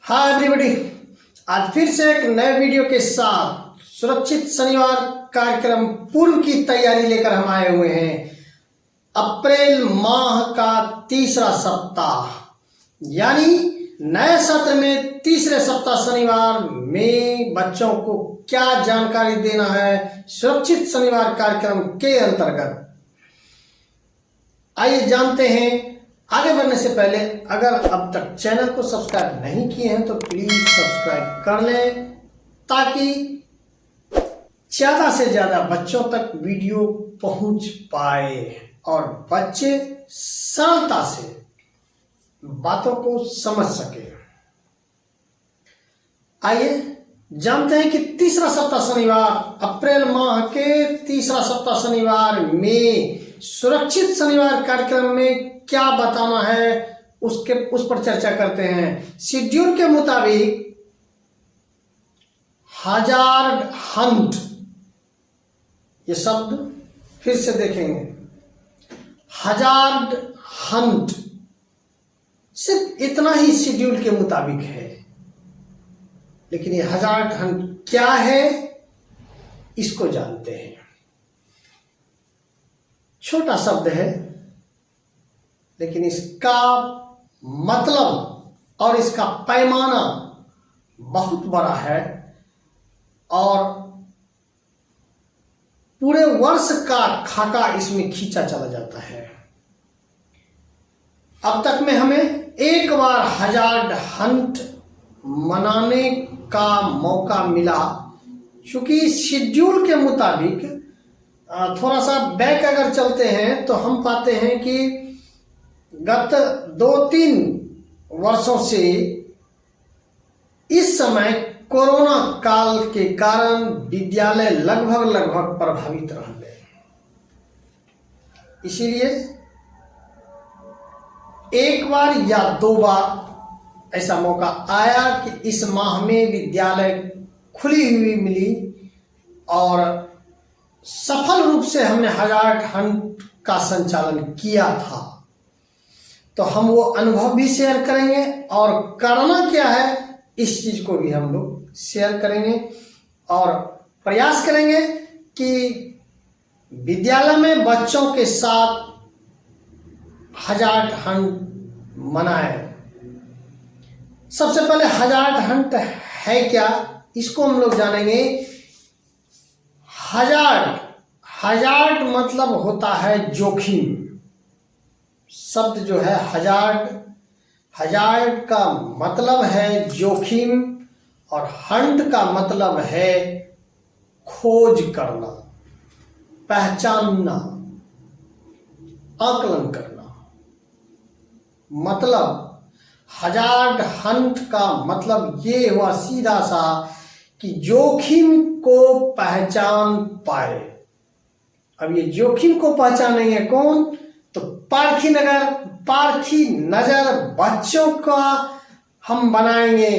Hi everybody, आज फिर से एक नए वीडियो के साथ सुरक्षित शनिवार कार्यक्रम पूर्व की तैयारी लेकर हम आए हुए हैं। अप्रैल माह का तीसरा सप्ताह यानी नए सत्र में तीसरे सप्ताह शनिवार में बच्चों को क्या जानकारी देना है सुरक्षित शनिवार कार्यक्रम के अंतर्गत, आइए जानते हैं। आगे बढ़ने से पहले अगर अब तक चैनल को सब्सक्राइब नहीं किए हैं तो प्लीज सब्सक्राइब कर लें ताकि ज्यादा से ज्यादा बच्चों तक वीडियो पहुंच पाए और बच्चे सरलता से बातों को समझ सके। आइए जानते हैं कि तीसरा सप्ताह शनिवार, अप्रैल माह के तीसरा सप्ताह शनिवार में सुरक्षित शनिवार कार्यक्रम में क्या बताना है उस पर चर्चा करते हैं। शेड्यूल के मुताबिक हजार्ड हंट, ये शब्द फिर से देखेंगे, हजार्ड हंट सिर्फ इतना ही शेड्यूल के मुताबिक है, लेकिन ये हजार्ड हंट क्या है इसको जानते हैं। छोटा शब्द है लेकिन इसका मतलब और इसका पैमाना बहुत बड़ा है और पूरे वर्ष का खाका इसमें खींचा चला जाता है। अब तक में हमें एक बार हजार्ड हंट मनाने का मौका मिला, क्योंकि शेड्यूल के मुताबिक थोड़ा सा बैक अगर चलते हैं तो हम पाते हैं कि गत 2-3 वर्षों से इस समय कोरोना काल के कारण विद्यालय लगभग प्रभावित रह गए। इसीलिए एक बार या 2 बार ऐसा मौका आया कि इस माह में विद्यालय खुली हुई मिली और सफल रूप से हमने हजार्ड हंट का संचालन किया था। तो हम वो अनुभव भी शेयर करेंगे और करना क्या है इस चीज को भी हम लोग शेयर करेंगे और प्रयास करेंगे कि विद्यालय में बच्चों के साथ हजार्ड हंट मनाएं। सबसे पहले हजार्ड हंट है क्या, इसको हम लोग जानेंगे। हजार्ड मतलब होता है जोखिम। शब्द जो है हजार्ड का मतलब है जोखिम और हंट का मतलब है खोज करना, पहचानना, आकलन करना। मतलब हजार्ड हंट का मतलब ये हुआ सीधा सा कि जोखिम को पहचान पाए। अब ये जोखिम को पहचानेंगे कौन, तो पारखी नजर बच्चों का हम बनाएंगे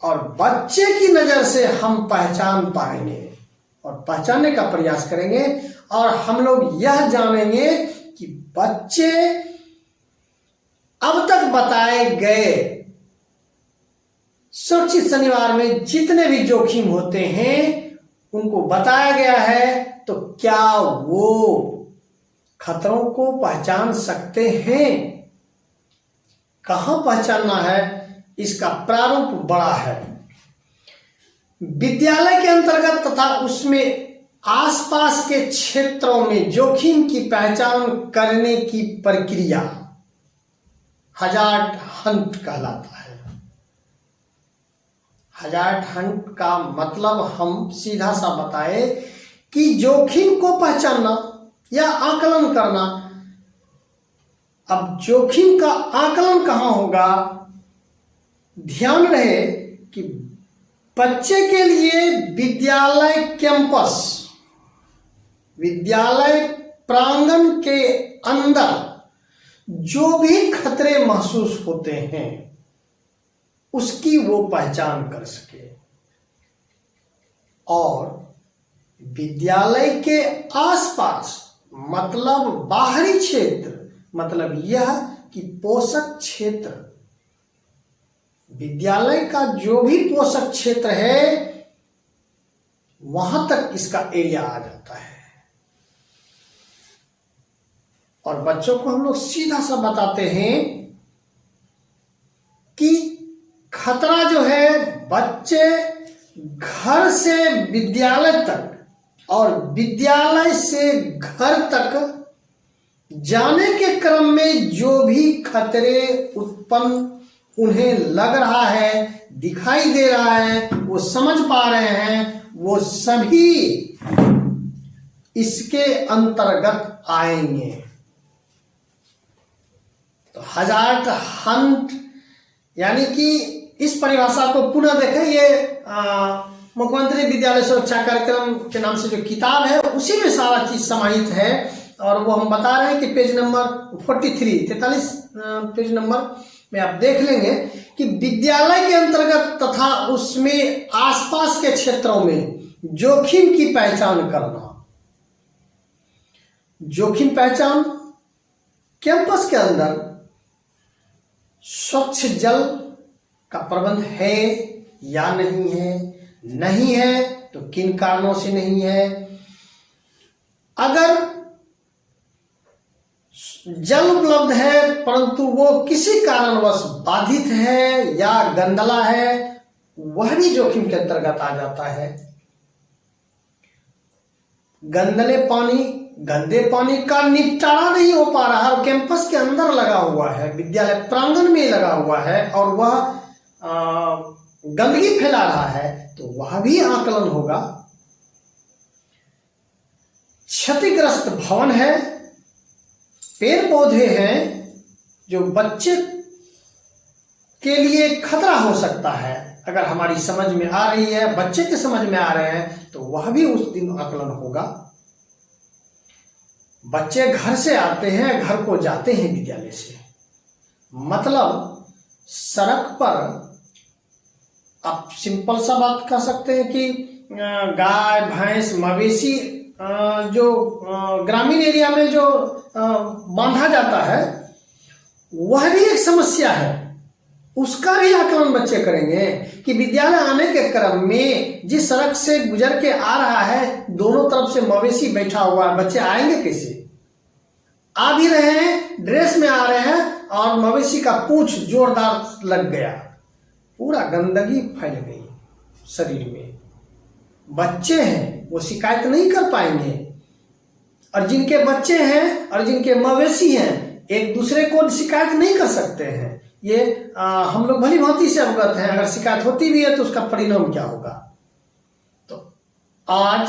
और बच्चे की नजर से हम पहचान पाएंगे और पहचानने का प्रयास करेंगे। और हम लोग यह जानेंगे कि बच्चे अब तक बताए गए सुरक्षित शनिवार में जितने भी जोखिम होते हैं उनको बताया गया है, तो क्या वो खतरों को पहचान सकते हैं। कहां पहचानना है इसका प्रारूप बड़ा है। विद्यालय के अंतर्गत तथा उसमें आसपास के क्षेत्रों में जोखिम की पहचान करने की प्रक्रिया हजार्ड हंट कहलाता है। हजार्ड हंट का मतलब हम सीधा सा बताए कि जोखिम को पहचानना या आकलन करना। अब जोखिम का आकलन कहां होगा, ध्यान रहे कि बच्चे के लिए विद्यालय कैंपस, विद्यालय प्रांगण के अंदर जो भी खतरे महसूस होते हैं उसकी वो पहचान कर सके और विद्यालय के आसपास मतलब बाहरी क्षेत्र, मतलब यह कि पोषक क्षेत्र विद्यालय का जो भी पोषक क्षेत्र है वहां तक इसका एरिया आ जाता है। और बच्चों को हम लोग सीधा सा बताते हैं कि खतरा जो है बच्चे घर से विद्यालय तक और विद्यालय से घर तक जाने के क्रम में जो भी खतरे उत्पन्न उन्हें लग रहा है, दिखाई दे रहा है, वो समझ पा रहे हैं, वो सभी इसके अंतर्गत आएंगे। तो हजार्ड हंट यानी कि इस परिभाषा को पुनः देखें। ये मुख्यमंत्री विद्यालय सुरक्षा कार्यक्रम के नाम से जो किताब है उसी में सारा चीज समाहित है। और वो हम बता रहे हैं कि पेज नंबर 43 पेज नंबर में आप देख लेंगे कि विद्यालय के अंतर्गत तथा उसमें आसपास के क्षेत्रों में जोखिम की पहचान करना। जोखिम पहचान, कैंपस के अंदर स्वच्छ जल का प्रबंध है या नहीं है, नहीं है तो किन कारणों से नहीं है। अगर जल उपलब्ध है परंतु वो किसी कारणवश बाधित है या गंदला है, वह भी जोखिम के अंतर्गत आ जाता है। गंदे पानी का निपटारा नहीं हो पा रहा है, कैंपस के अंदर लगा हुआ है, विद्यालय प्रांगण में लगा हुआ है और वह गंदगी फैला रहा है, तो वह भी आकलन होगा। क्षतिग्रस्त भवन है, पेड़ पौधे हैं जो बच्चे के लिए खतरा हो सकता है, अगर हमारी समझ में आ रही है, बच्चे के समझ में आ रहे हैं, तो वह भी उस दिन आकलन होगा। बच्चे घर से आते हैं, घर को जाते हैं विद्यालय से, मतलब सड़क पर आप सिंपल सा बात कह सकते हैं कि गाय भैंस मवेशी जो ग्रामीण एरिया में जो बांधा जाता है वह भी एक समस्या है, उसका भी आकलन बच्चे करेंगे कि विद्यालय आने के क्रम में जिस सड़क से गुजर के आ रहा है दोनों तरफ से मवेशी बैठा हुआ है, बच्चे आएंगे कैसे? आ भी रहे हैं, ड्रेस में आ रहे हैं और मवेशी का पूंछ जोरदार लग गया, पूरा गंदगी फैल गई शरीर में। बच्चे हैं वो शिकायत नहीं कर पाएंगे, और जिनके बच्चे हैं और जिनके मवेशी हैं एक दूसरे को शिकायत नहीं कर सकते हैं। ये हम लोग भली भांति से अवगत हैं, अगर शिकायत होती भी है तो उसका परिणाम क्या होगा। तो आज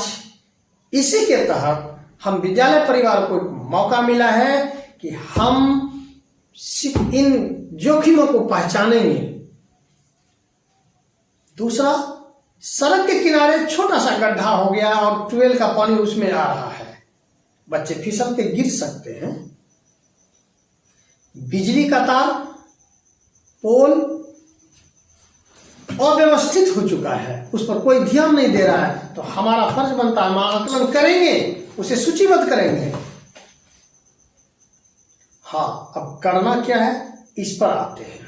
इसी के तहत हम विद्यालय परिवार को मौका मिला है कि हम इन जोखिमों को पहचानेंगे। दूसरा, सड़क के किनारे छोटा सा गड्ढा हो गया और ट्यूबवेल का पानी उसमें आ रहा है, बच्चे फिसल के गिर सकते हैं। बिजली का तार, पोल अव्यवस्थित हो चुका है, उस पर कोई ध्यान नहीं दे रहा है, तो हमारा फर्ज बनता है, हम आकलन करेंगे, उसे सूचीबद्ध करेंगे। हाँ, अब करना क्या है इस पर आते हैं।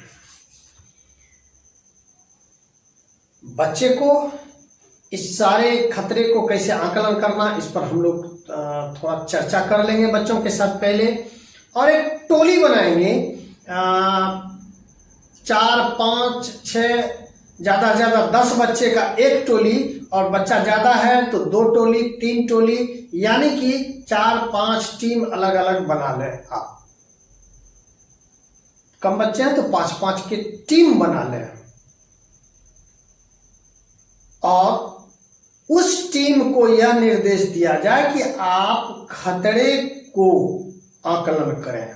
बच्चे को इस सारे खतरे को कैसे आकलन करना, इस पर हम लोग थोड़ा चर्चा कर लेंगे बच्चों के साथ पहले, और एक टोली बनाएंगे, 4, 5, 6, ज़्यादा से ज़्यादा 10 बच्चे का एक टोली, और बच्चा ज़्यादा है तो 2 टोली 3 टोली, यानी कि 4-5 टीम अलग अलग बना लें। आप कम बच्चे हैं तो 5-5 की टीम बना लें, और उस टीम को यह निर्देश दिया जाए कि आप खतरे को आकलन करें।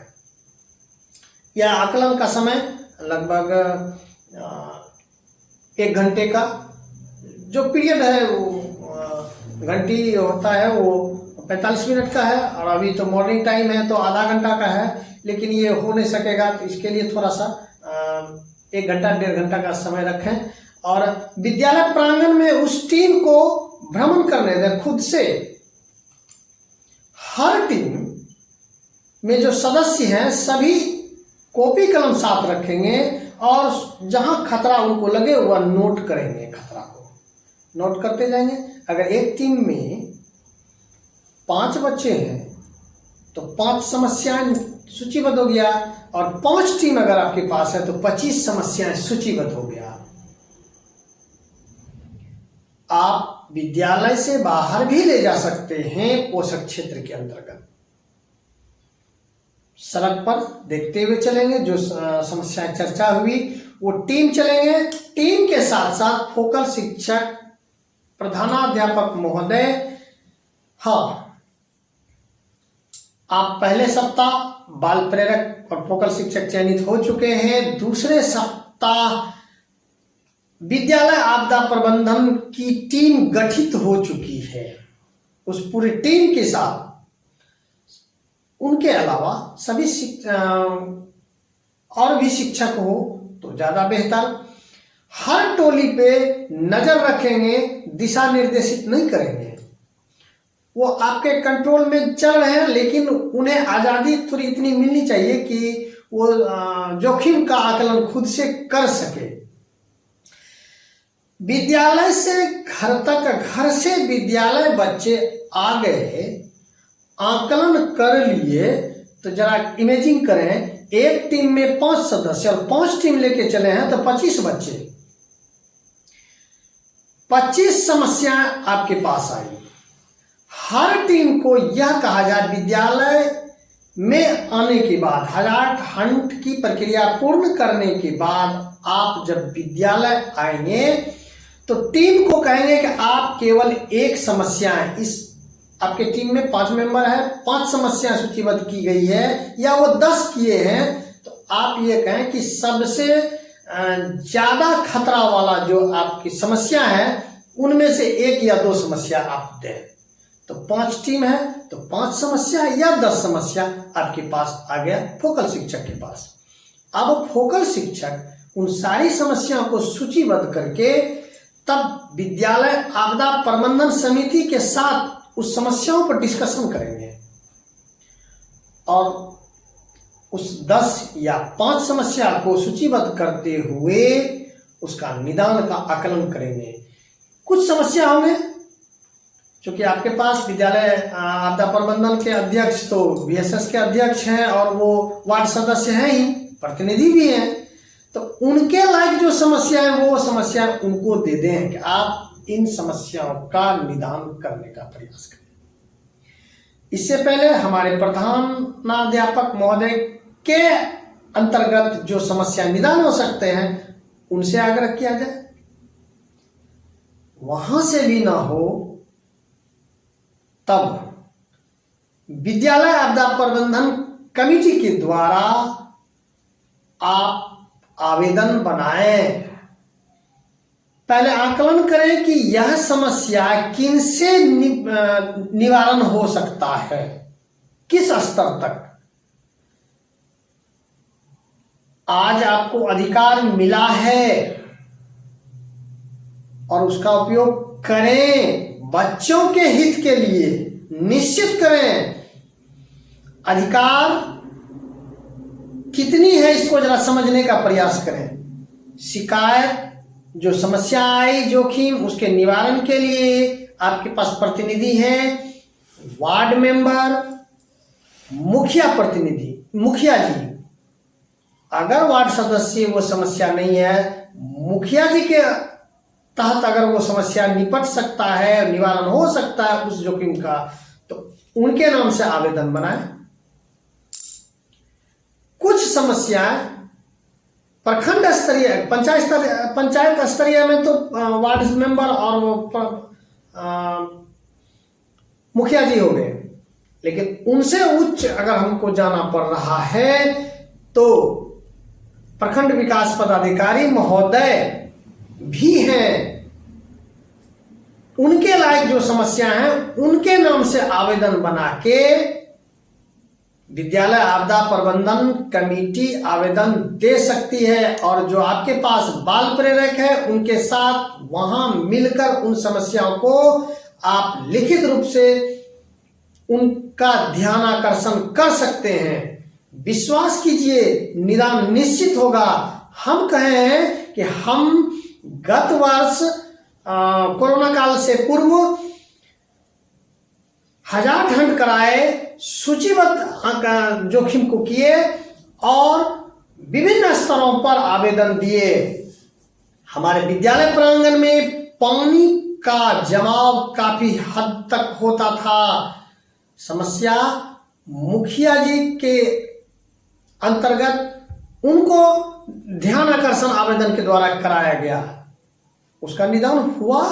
यह आकलन का समय लगभग 1 घंटे का जो पीरियड है, वो घंटी होता है वो 45 मिनट का है, और अभी तो मॉर्निंग टाइम है तो आधा घंटा का है, लेकिन ये हो नहीं सकेगा, तो इसके लिए थोड़ा सा 1 घंटा 1.5 घंटा का समय रखें, और विद्यालय प्रांगण में उस टीम को भ्रमण करने दें खुद से। हर टीम में जो सदस्य हैं सभी कॉपी कलम साथ रखेंगे और जहां खतरा उनको लगे वह नोट करेंगे, खतरा को नोट करते जाएंगे। अगर एक टीम में 5 बच्चे हैं तो 5 समस्याएं सूचीबद्ध हो गया, और 5 टीम अगर आपके पास है तो 25 समस्याएं सूचीबद्ध हो गया। आप विद्यालय से बाहर भी ले जा सकते हैं पोषक क्षेत्र के अंतर्गत। सड़क पर देखते हुए चलेंगे, जो समस्याएं चर्चा हुई वो टीम चलेंगे। टीम के साथ साथ फोकल शिक्षक, प्रधानाध्यापक महोदय, हाँ, आप पहले सप्ताह बाल प्रेरक और फोकल शिक्षक चयनित हो चुके हैं। दूसरे सप्ताह विद्यालय आपदा प्रबंधन की टीम गठित हो चुकी है। उस पूरी टीम के साथ उनके अलावा सभी और भी शिक्षक हो तो ज्यादा बेहतर। हर टोली पे नजर रखेंगे, दिशा निर्देशित नहीं करेंगे। वो आपके कंट्रोल में चल रहे हैं, लेकिन उन्हें आजादी थोड़ी इतनी मिलनी चाहिए कि वो जोखिम का आकलन खुद से कर सके। विद्यालय से घर तक, घर से विद्यालय बच्चे आ गए, आकलन कर लिए, तो जरा इमेजिन करें, एक टीम में 5 सदस्य और 5 टीम लेके चले हैं तो 25 बच्चे, 25 समस्याएं आपके पास आई। हर टीम को यह कहा जाए, विद्यालय में आने के बाद हजार्ड हंट की प्रक्रिया पूर्ण करने के बाद आप जब विद्यालय आएंगे तो टीम को कहेंगे कि आप केवल एक समस्या है, इस आपके टीम में 5 मेंबर है, 5 समस्याएं सूचीबद्ध की गई है या वो 10 किए हैं, तो आप ये कहें कि सबसे ज्यादा खतरा वाला जो आपकी समस्या है उनमें से 1 या 2 समस्या आप दें। तो 5 टीम है तो 5 समस्या या 10 समस्या आपके पास आ गया फोकल शिक्षक के पास। अब फोकल शिक्षक उन सारी समस्याओं को सूचीबद्ध करके तब विद्यालय आपदा प्रबंधन समिति के साथ उस समस्याओं पर डिस्कशन करेंगे और उस 10 या 5 समस्या को सूचीबद्ध करते हुए उसका निदान का आकलन करेंगे। कुछ समस्या होंगे, क्योंकि आपके पास विद्यालय आपदा प्रबंधन के अध्यक्ष तो VSS के अध्यक्ष हैं और वो वार्ड सदस्य हैं ही, प्रतिनिधि भी हैं, तो उनके लायक जो समस्या है वो समस्या उनको दे दें कि आप इन समस्याओं का निदान करने का प्रयास करें। इससे पहले हमारे प्रधानाध्यापक महोदय के अंतर्गत जो समस्या निदान हो सकते हैं उनसे आग्रह किया जाए। वहां से भी ना हो तब विद्यालय आपदा प्रबंधन कमेटी के द्वारा आप आवेदन बनाएं। पहले आकलन करें कि यह समस्या किनसे निवारण हो सकता है, किस स्तर तक। आज आपको अधिकार मिला है और उसका उपयोग करें, बच्चों के हित के लिए निश्चित करें। अधिकार कितनी है इसको जरा समझने का प्रयास करें। शिकायत, जो समस्या आई, जोखिम, उसके निवारण के लिए आपके पास प्रतिनिधि हैं, वार्ड मेंबर, मुखिया प्रतिनिधि, मुखिया जी। अगर वार्ड सदस्य वो समस्या नहीं है, मुखिया जी के तहत अगर वो समस्या निपट सकता है, निवारण हो सकता है उस जोखिम का, तो उनके नाम से आवेदन बनाएं। कुछ समस्याएं प्रखंड स्तरीय, पंचायत स्तरीय में तो वार्ड मेंबर और वो मुखिया जी हो गए, लेकिन उनसे उच्च अगर हमको जाना पड़ रहा है तो प्रखंड विकास पदाधिकारी महोदय भी हैं। उनके लायक जो समस्या हैं उनके नाम से आवेदन बना के विद्यालय आपदा प्रबंधन कमेटी आवेदन दे सकती है, और जो आपके पास बाल प्रेरक है उनके साथ वहां मिलकर उन समस्याओं को आप लिखित रूप से उनका ध्यान आकर्षण कर सकते हैं। विश्वास कीजिए, निदान निश्चित होगा। हम कहें कि हम गत वर्ष कोरोना काल से पूर्व 1000 खंड कराए, सूचीबद्ध जोखिम को किए और विभिन्न स्तरों पर आवेदन दिए। हमारे विद्यालय प्रांगण में पानी का जमाव काफी हद तक होता था। समस्या मुखिया जी के अंतर्गत उनको ध्यान आकर्षण आवेदन के द्वारा कराया गया, उसका निदान हुआ।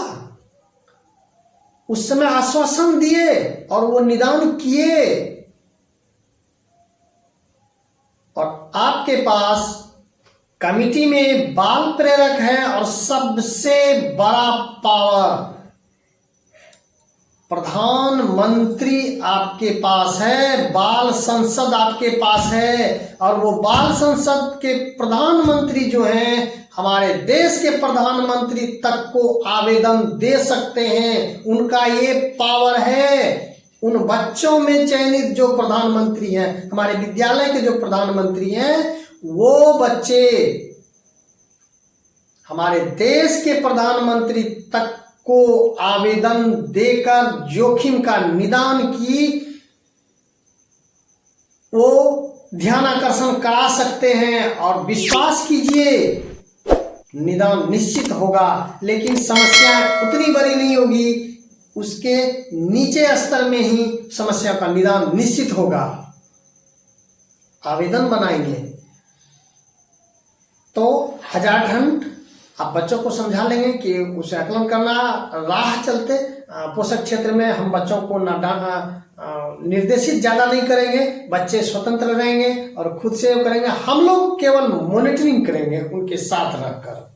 उस समय आश्वासन दिए और वो निदान किए। और आपके पास कमिटी में बाल प्रेरक है और सबसे बड़ा पावर प्रधानमंत्री आपके पास है, बाल संसद आपके पास है। और वो बाल संसद के प्रधानमंत्री जो हैं, हमारे देश के प्रधानमंत्री तक को आवेदन दे सकते हैं, उनका ये पावर है। उन बच्चों में चयनित जो प्रधानमंत्री हैं, हमारे विद्यालय के जो प्रधानमंत्री हैं, वो बच्चे हमारे देश के प्रधानमंत्री तक को आवेदन देकर जोखिम का निदान की वो ध्यान आकर्षण करा सकते हैं। और विश्वास कीजिए निदान निश्चित होगा, लेकिन समस्या उतनी बड़ी नहीं होगी, उसके नीचे स्तर में ही समस्या का निदान निश्चित होगा। आवेदन बनाएंगे तो 1000 खंड आप बच्चों को समझा लेंगे कि उसे आकलन करना। राह चलते पोषक क्षेत्र में हम बच्चों को निर्देशित ज़्यादा नहीं करेंगे, बच्चे स्वतंत्र रहेंगे और खुद से करेंगे। हम लोग केवल मॉनिटरिंग करेंगे, उनके साथ रहकर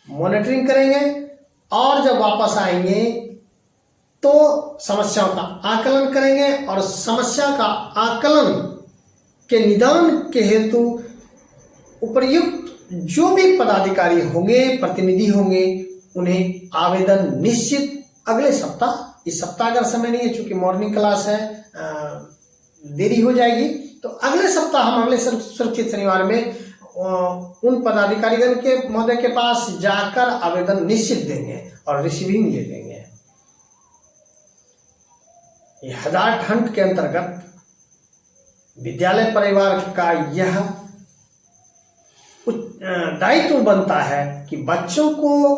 मॉनिटरिंग करेंगे। और जब वापस आएंगे तो समस्याओं का आकलन करेंगे और समस्या का आकलन के निदान के हेतु उपयुक्त जो भी पदाधिकारी होंगे, प्रतिनिधि होंगे, उन्हें आवेदन निश्चित अगले सप्ताह, इस सप्ताह अगर समय नहीं है चूंकि मॉर्निंग क्लास है, देरी हो जाएगी, तो अगले सप्ताह हम अगले सुरक्षित शनिवार में उन पदाधिकारीगण के महोदय के पास जाकर आवेदन निश्चित देंगे और रिसीविंग ले लेंगे। ये 1000 खंड के अंतर्गत विद्यालय परिवार का यह दायित्व बनता है कि बच्चों को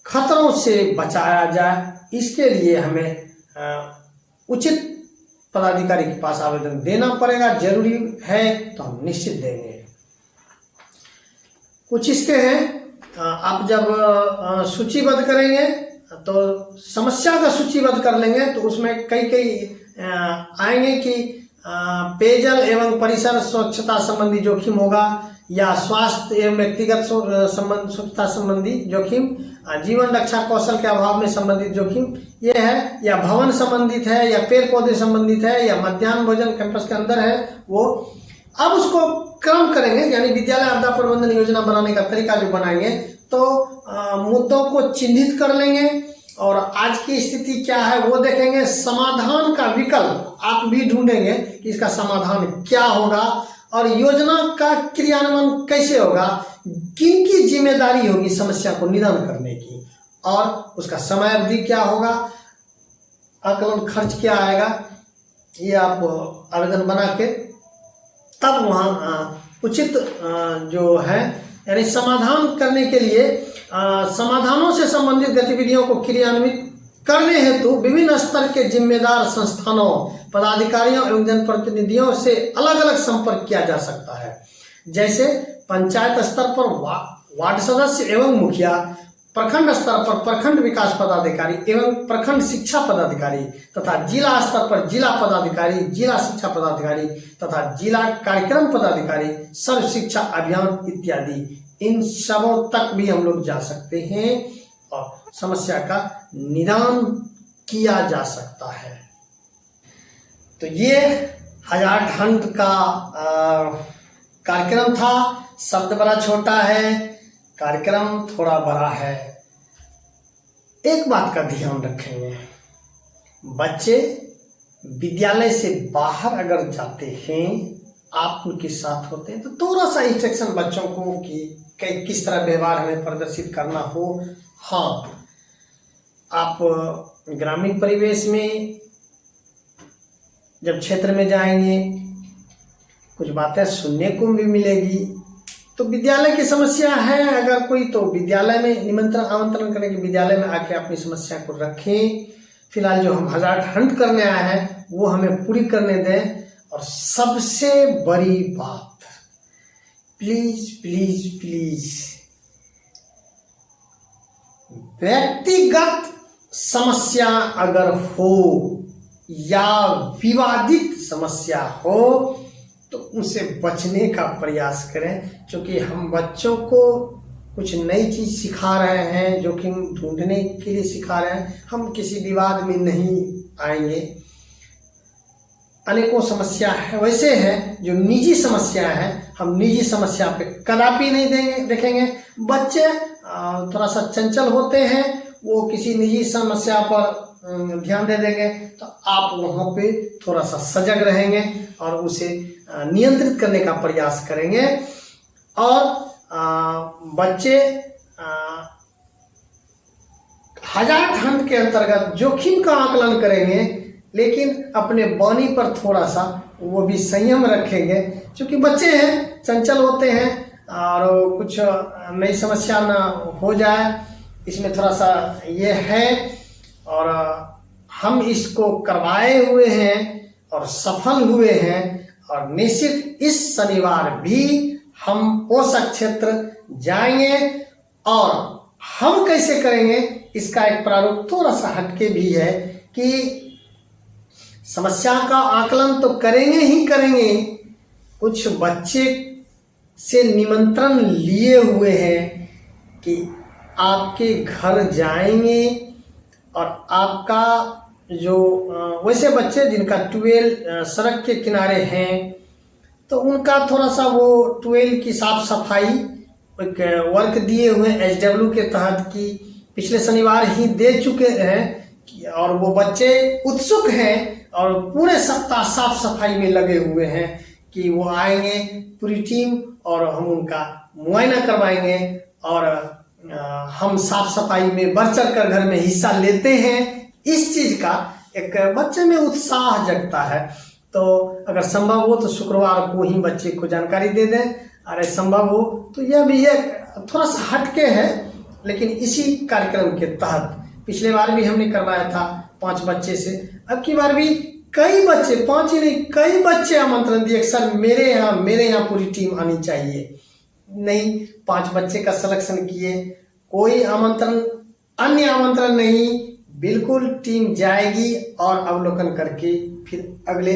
खतरों से बचाया जाए। इसके लिए हमें उचित पदाधिकारी के पास आवेदन देना पड़ेगा, जरूरी है तो हम निश्चित देंगे। कुछ इसके हैं, आप जब सूचीबद्ध करेंगे तो समस्या का सूचीबद्ध कर लेंगे तो उसमें कई आएंगे कि पेयजल एवं परिसर स्वच्छता संबंधी जोखिम होगा, या स्वास्थ्य एवं व्यक्तिगत स्वच्छता संबंधी जोखिम, जीवन रक्षा कौशल के अभाव में संबंधित जोखिम ये है, या भवन संबंधित है, या पेड़ पौधे संबंधित है, या मध्याह्न भोजन कैंपस के अंदर है वो। अब उसको क्रम करेंगे, यानी विद्यालय आपदा प्रबंधन योजना बनाने का तरीका जो बनाएंगे तो मुद्दों को चिन्हित कर लेंगे और आज की स्थिति क्या है वो देखेंगे। समाधान का विकल्प आप भी ढूंढेंगे कि इसका समाधान क्या होगा और योजना का क्रियान्वयन कैसे होगा, किनकी जिम्मेदारी होगी समस्या को निदान करने की, और उसका समय अवधि क्या होगा, आकलन खर्च क्या आएगा। ये आप आवेदन बना के तब वहाँ उचित जो है यानी समाधान करने के लिए समाधानों से संबंधित गतिविधियों को क्रियान्वित करने हेतु विभिन्न स्तर के जिम्मेदार संस्थानों, पदाधिकारियों एवं जनप्रतिनिधियों से अलग अलग संपर्क किया जा सकता है। जैसे पंचायत स्तर पर वार्ड सदस्य एवं मुखिया, प्रखंड स्तर पर प्रखंड विकास पदाधिकारी एवं प्रखंड शिक्षा पदाधिकारी तथा जिला स्तर पर जिला पदाधिकारी, जिला शिक्षा पदाधिकारी तथा जिला कार्यक्रम पदाधिकारी, सर्व शिक्षा अभियान इत्यादि, इन सबों तक भी हम लोग जा सकते हैं और समस्या का निदान किया जा सकता है। तो ये 1000 खंड का कार्यक्रम था। शब्द बड़ा छोटा है, कार्यक्रम थोड़ा बड़ा है। एक बात का ध्यान रखेंगे, बच्चे विद्यालय से बाहर अगर जाते हैं आप उनके साथ होते हैं तो थोड़ा सा इंस्ट्रक्शन बच्चों को कि किस तरह व्यवहार हमें प्रदर्शित करना हो। हाँ, आप ग्रामीण परिवेश में जब क्षेत्र में जाएंगे कुछ बातें सुनने को भी मिलेगी। तो विद्यालय की समस्या है अगर कोई, तो विद्यालय में निमंत्रण आमंत्रण करें कि विद्यालय में आके अपनी समस्या को रखें। फिलहाल जो हम हजार्ड हंट करने आए हैं वो हमें पूरी करने दें। और सबसे बड़ी बात, प्लीज प्लीज प्लीज, व्यक्तिगत समस्या अगर हो या विवादित समस्या हो तो उनसे बचने का प्रयास करें, क्योंकि हम बच्चों को कुछ नई चीज सिखा रहे हैं, जोखिम ढूंढने के लिए सिखा रहे हैं। हम किसी विवाद में नहीं आएंगे। अनेकों समस्या है वैसे हैं जो निजी समस्या है, हम निजी समस्या पे कदापि नहीं देखेंगे। बच्चे थोड़ा सा चंचल होते हैं, वो किसी निजी समस्या पर ध्यान दे देंगे, तो आप वहाँ पे थोड़ा सा सजग रहेंगे और उसे नियंत्रित करने का प्रयास करेंगे। और बच्चे हजार्ड हंट के अंतर्गत जोखिम का आकलन करेंगे, लेकिन अपने वाणी पर थोड़ा सा वो भी संयम रखेंगे, क्योंकि बच्चे हैं, चंचल होते हैं और कुछ नई समस्या ना हो जाए, इसमें थोड़ा सा ये है। और हम इसको करवाए हुए हैं और सफल हुए हैं। और निश्चित इस शनिवार भी हम पोषक क्षेत्र जाएंगे। और हम कैसे करेंगे इसका एक प्रारूप थोड़ा सा हटके भी है कि समस्या का आकलन तो करेंगे ही करेंगे। कुछ बच्चे से निमंत्रण लिए हुए हैं कि आपके घर जाएंगे और आपका जो वैसे बच्चे जिनका ट्यूबवेल सड़क के किनारे हैं तो उनका थोड़ा सा वो ट्यूबवेल की साफ सफाई एक वर्क दिए हुए HW के तहत की पिछले शनिवार ही दे चुके हैं। और वो बच्चे उत्सुक हैं और पूरे सप्ताह साफ सफाई में लगे हुए हैं कि वो आएंगे पूरी टीम और हम उनका मुआयना करवाएंगे। और हम साफ सफाई में बढ़ चढ़ कर घर में हिस्सा लेते हैं। इस चीज का एक बच्चे में उत्साह जगता है। तो अगर संभव हो तो शुक्रवार को ही बच्चे को जानकारी दे दें। अरे संभव हो तो यह भी एक थोड़ा सा हटके है, लेकिन इसी कार्यक्रम के तहत पिछले बार भी हमने करवाया था 5 बच्चे से। अब की बार भी कई बच्चे, 5 ही नहीं कई बच्चे आमंत्रण दिए सर मेरे यहाँ पूरी टीम आनी चाहिए। नहीं, 5 बच्चे का सिलेक्शन किए, कोई आमंत्रण अन्य आमंत्रण नहीं, बिल्कुल टीम जाएगी और अवलोकन करके फिर अगले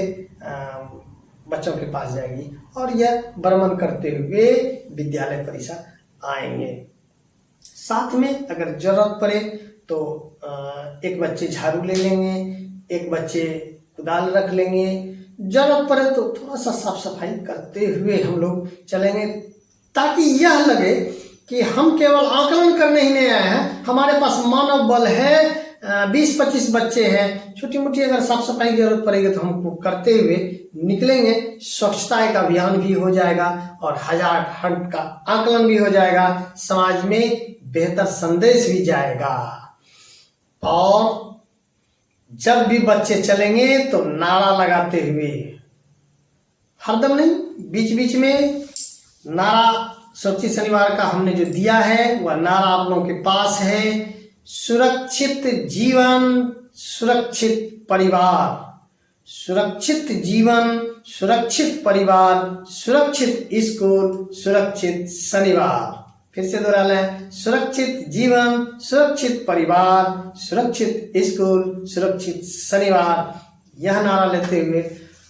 बच्चों के पास जाएगी और यह भ्रमण करते हुए विद्यालय परिसर आएंगे। साथ में अगर जरूरत पड़े तो एक बच्चे झाड़ू ले लेंगे, एक बच्चे कुदाल रख लेंगे, जरूरत पड़े तो थोड़ा सा साफ सफाई करते हुए हम लोग चलेंगे, ताकि यह लगे कि हम केवल आकलन करने ही नहीं आए हैं, हमारे पास मानव बल है। 20-25 बच्चे हैं, छोटी मोटी अगर साफ सफाई की जरूरत पड़ेगी तो हमको करते हुए निकलेंगे। स्वच्छता एक अभियान भी हो जाएगा और हजार्ड हंट का आकलन भी हो जाएगा, समाज में बेहतर संदेश भी जाएगा। और जब भी बच्चे चलेंगे तो नारा लगाते हुए, हरदम नहीं, बीच बीच में नारा सुरक्षित शनिवार का हमने जो दिया है वह नारा आप लोगों के पास है। सुरक्षित जीवन, सुरक्षित परिवार, सुरक्षित जीवन, सुरक्षित परिवार, सुरक्षित स्कूल, सुरक्षित शनिवार। फिर से दोहरा लें, सुरक्षित जीवन, सुरक्षित परिवार, सुरक्षित स्कूल, सुरक्षित शनिवार। यह नारा लेते हुए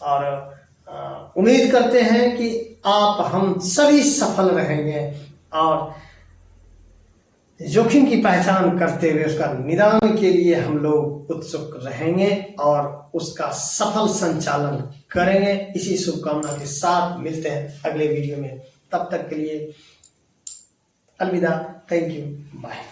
और उम्मीद करते हैं कि आप हम सभी सफल रहेंगे और जोखिम की पहचान करते हुए उसका निदान के लिए हम लोग उत्सुक रहेंगे और उसका सफल संचालन करेंगे। इसी शुभकामना के साथ मिलते हैं अगले वीडियो में। तब तक के लिए अलविदा, थैंक यू, बाय।